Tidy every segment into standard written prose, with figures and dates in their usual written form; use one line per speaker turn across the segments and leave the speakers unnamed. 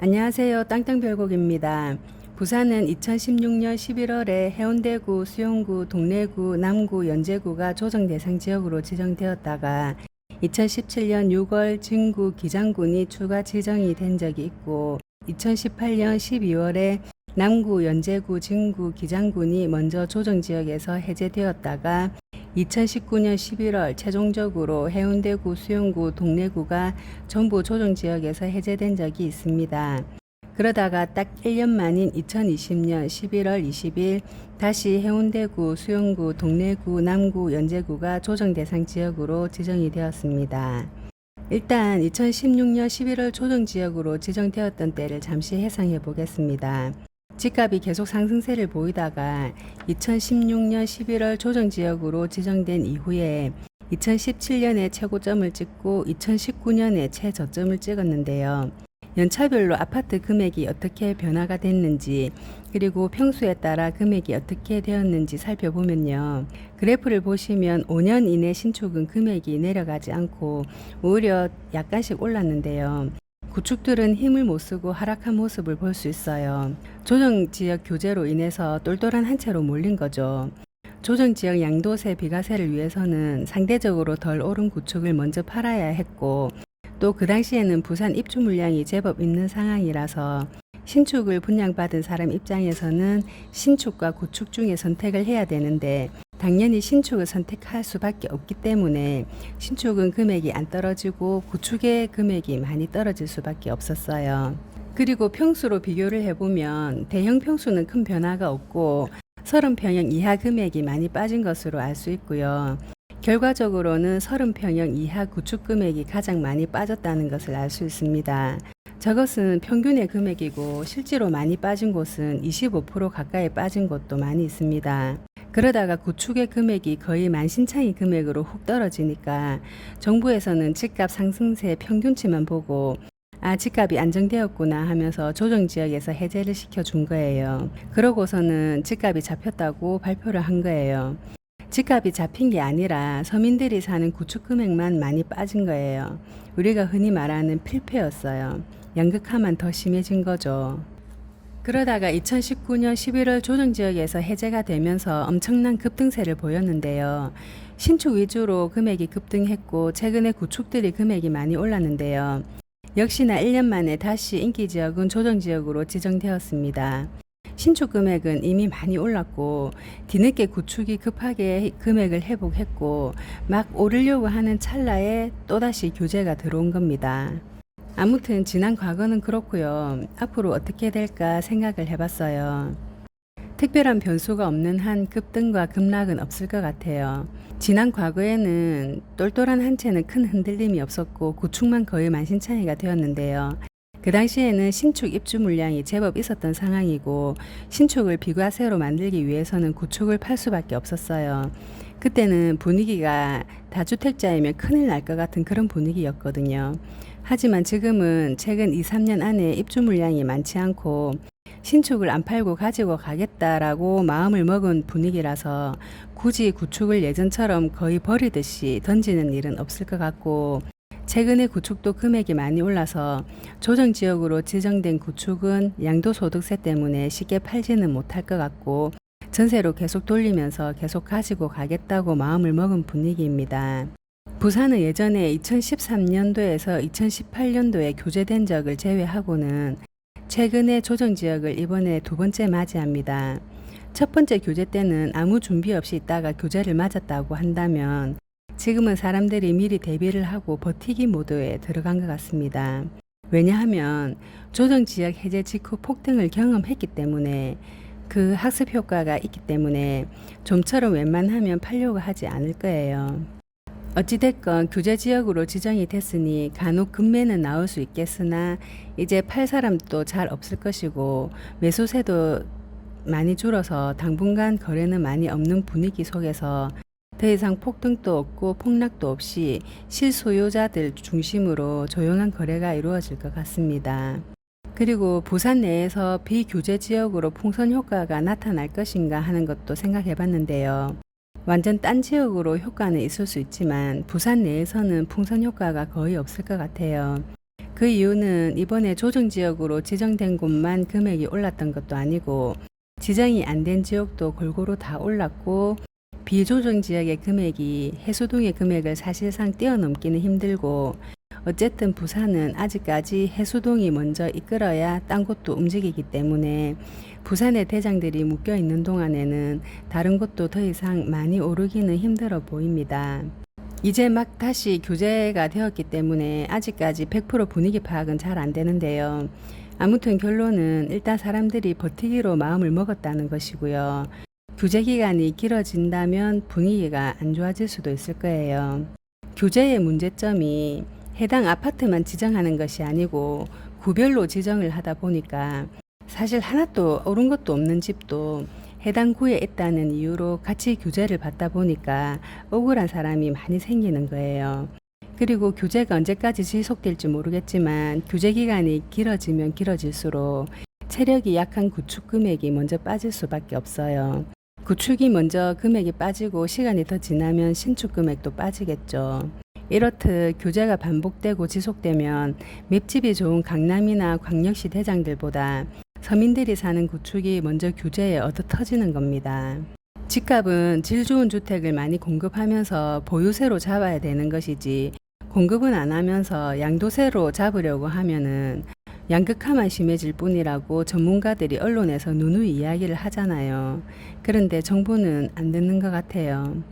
안녕하세요. 땅땅별곡입니다. 부산은 2016년 11월에 해운대구, 수용구, 동래구, 남구, 연제구가 조정 대상 지역으로 지정되었다가 2017년 6월 진구, 기장군이 추가 지정이 된 적이 있고 2018년 12월에 남구, 연제구, 진구, 기장군이 먼저 조정지역에서 해제되었다가 2019년 11월 최종적으로 해운대구, 수용구, 동래구가 전부 조정지역에서 해제된 적이 있습니다. 그러다가 딱 1년 만인 2020년 11월 20일 다시 해운대구, 수용구, 동래구, 남구, 연제구가 조정 대상 지역으로 지정이 되었습니다. 일단 2016년 11월 조정지역으로 지정되었던 때를 잠시 해상해 보겠습니다. 집값이 계속 상승세를 보이다가 2016년 11월 조정지역으로 지정된 이후에 2017년에 최고점을 찍고 2019년에 최저점을 찍었는데요. 연차별로 아파트 금액이 어떻게 변화가 됐는지 그리고 평수에 따라 금액이 어떻게 되었는지 살펴보면요. 그래프를 보시면 5년 이내 신축은 금액이 내려가지 않고 오히려 약간씩 올랐는데요. 구축들은 힘을 못 쓰고 하락한 모습을 볼 수 있어요. 조정지역 규제로 인해서 똘똘한 한 채로 몰린 거죠. 조정지역 양도세 비과세를 위해서는 상대적으로 덜 오른 구축을 먼저 팔아야 했고 또 그 당시에는 부산 입주 물량이 제법 있는 상황이라서 신축을 분양받은 사람 입장에서는 신축과 구축 중에 선택을 해야 되는데 당연히 신축을 선택할 수밖에 없기 때문에 신축은 금액이 안 떨어지고 구축의 금액이 많이 떨어질 수밖에 없었어요. 그리고 평수로 비교를 해보면 대형 평수는 큰 변화가 없고 30평형 이하 금액이 많이 빠진 것으로 알 수 있고요. 결과적으로는 30평형 이하 구축 금액이 가장 많이 빠졌다는 것을 알 수 있습니다. 저것은 평균의 금액이고 실제로 많이 빠진 곳은 25% 가까이 빠진 곳도 많이 있습니다. 그러다가 구축의 금액이 거의 만신창이 금액으로 훅 떨어지니까 정부에서는 집값 상승세 평균치만 보고 집값이 안정되었구나 하면서 조정지역에서 해제를 시켜준 거예요. 그러고서는 집값이 잡혔다고 발표를 한 거예요. 집값이 잡힌 게 아니라 서민들이 사는 구축 금액만 많이 빠진 거예요. 우리가 흔히 말하는 필패였어요. 양극화만 더 심해진 거죠. 그러다가 2019년 11월 조정지역에서 해제가 되면서 엄청난 급등세를 보였는데요. 신축 위주로 금액이 급등했고 최근에 구축들이 금액이 많이 올랐는데요. 역시나 1년 만에 다시 인기지역은 조정지역으로 지정되었습니다. 신축 금액은 이미 많이 올랐고 뒤늦게 구축이 급하게 금액을 회복했고 막 오르려고 하는 찰나에 또다시 규제가 들어온 겁니다. 아무튼 지난 과거는 그렇고요. 앞으로 어떻게 될까 생각을 해봤어요. 특별한 변수가 없는 한 급등과 급락은 없을 것 같아요. 지난 과거에는 똘똘한 한 채는 큰 흔들림이 없었고 구축만 거의 만신창이가 되었는데요. 그 당시에는 신축 입주 물량이 제법 있었던 상황이고 신축을 비과세로 만들기 위해서는 구축을 팔 수밖에 없었어요. 그때는 분위기가 다주택자이면 큰일 날 것 같은 그런 분위기였거든요. 하지만 지금은 최근 2, 3년 안에 입주 물량이 많지 않고 신축을 안 팔고 가지고 가겠다라고 마음을 먹은 분위기라서 굳이 구축을 예전처럼 거의 버리듯이 던지는 일은 없을 것 같고 최근에 구축도 금액이 많이 올라서 조정지역으로 지정된 구축은 양도소득세 때문에 쉽게 팔지는 못할 것 같고 전세로 계속 돌리면서 계속 가지고 가겠다고 마음을 먹은 분위기입니다. 부산은 예전에 2013년도에서 2018년도에 교제된 적을 제외하고는 최근에 조정지역을 이번에 두 번째 맞이합니다. 첫 번째 교제 때는 아무 준비 없이 있다가 교제를 맞았다고 한다면 지금은 사람들이 미리 대비를 하고 버티기 모드에 들어간 것 같습니다. 왜냐하면 조정지역 해제 직후 폭등을 경험했기 때문에 그 학습 효과가 있기 때문에 좀처럼 웬만하면 팔려고 하지 않을 거예요. 어찌됐건 규제지역으로 지정이 됐으니 간혹 급매는 나올 수 있겠으나 이제 팔 사람도 잘 없을 것이고 매수세도 많이 줄어서 당분간 거래는 많이 없는 분위기 속에서 더 이상 폭등도 없고 폭락도 없이 실소유자들 중심으로 조용한 거래가 이루어질 것 같습니다. 그리고 부산 내에서 비규제 지역으로 풍선 효과가 나타날 것인가 하는 것도 생각해 봤는데요. 완전 딴 지역으로 효과는 있을 수 있지만 부산 내에서는 풍선 효과가 거의 없을 것 같아요. 그 이유는 이번에 조정지역으로 지정된 곳만 금액이 올랐던 것도 아니고 지정이 안 된 지역도 골고루 다 올랐고 비조정 지역의 금액이 해수동의 금액을 사실상 뛰어넘기는 힘들고 어쨌든 부산은 아직까지 해수동이 먼저 이끌어야 딴 곳도 움직이기 때문에 부산의 대장들이 묶여 있는 동안에는 다른 곳도 더 이상 많이 오르기는 힘들어 보입니다. 이제 막 다시 규제가 되었기 때문에 아직까지 100% 분위기 파악은 잘 안 되는데요. 아무튼 결론은 일단 사람들이 버티기로 마음을 먹었다는 것이고요. 규제 기간이 길어진다면 분위기가 안 좋아질 수도 있을 거예요. 규제의 문제점이 해당 아파트만 지정하는 것이 아니고 구별로 지정을 하다 보니까 사실 하나도 오른 것도 없는 집도 해당 구에 있다는 이유로 같이 규제를 받다 보니까 억울한 사람이 많이 생기는 거예요. 그리고 규제가 언제까지 지속될지 모르겠지만 규제 기간이 길어지면 길어질수록 체력이 약한 구축 금액이 먼저 빠질 수밖에 없어요. 구축이 먼저 금액이 빠지고 시간이 더 지나면 신축 금액도 빠지겠죠. 이렇듯 규제가 반복되고 지속되면 맵집이 좋은 강남이나 광역시 대장들보다 서민들이 사는 구축이 먼저 규제에 얻어 터지는 겁니다. 집값은 질 좋은 주택을 많이 공급하면서 보유세로 잡아야 되는 것이지 공급은 안 하면서 양도세로 잡으려고 하면은 양극화만 심해질 뿐이라고 전문가들이 언론에서 누누이 이야기를 하잖아요. 그런데 정부는 안 듣는 것 같아요.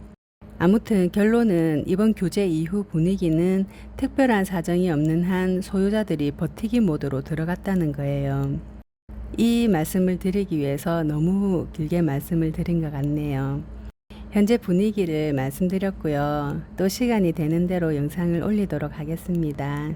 아무튼 결론은 이번 규제 이후 분위기는 특별한 사정이 없는 한 소유자들이 버티기 모드로 들어갔다는 거예요. 이 말씀을 드리기 위해서 너무 길게 말씀을 드린 것 같네요. 현재 분위기를 말씀드렸고요. 또 시간이 되는 대로 영상을 올리도록 하겠습니다.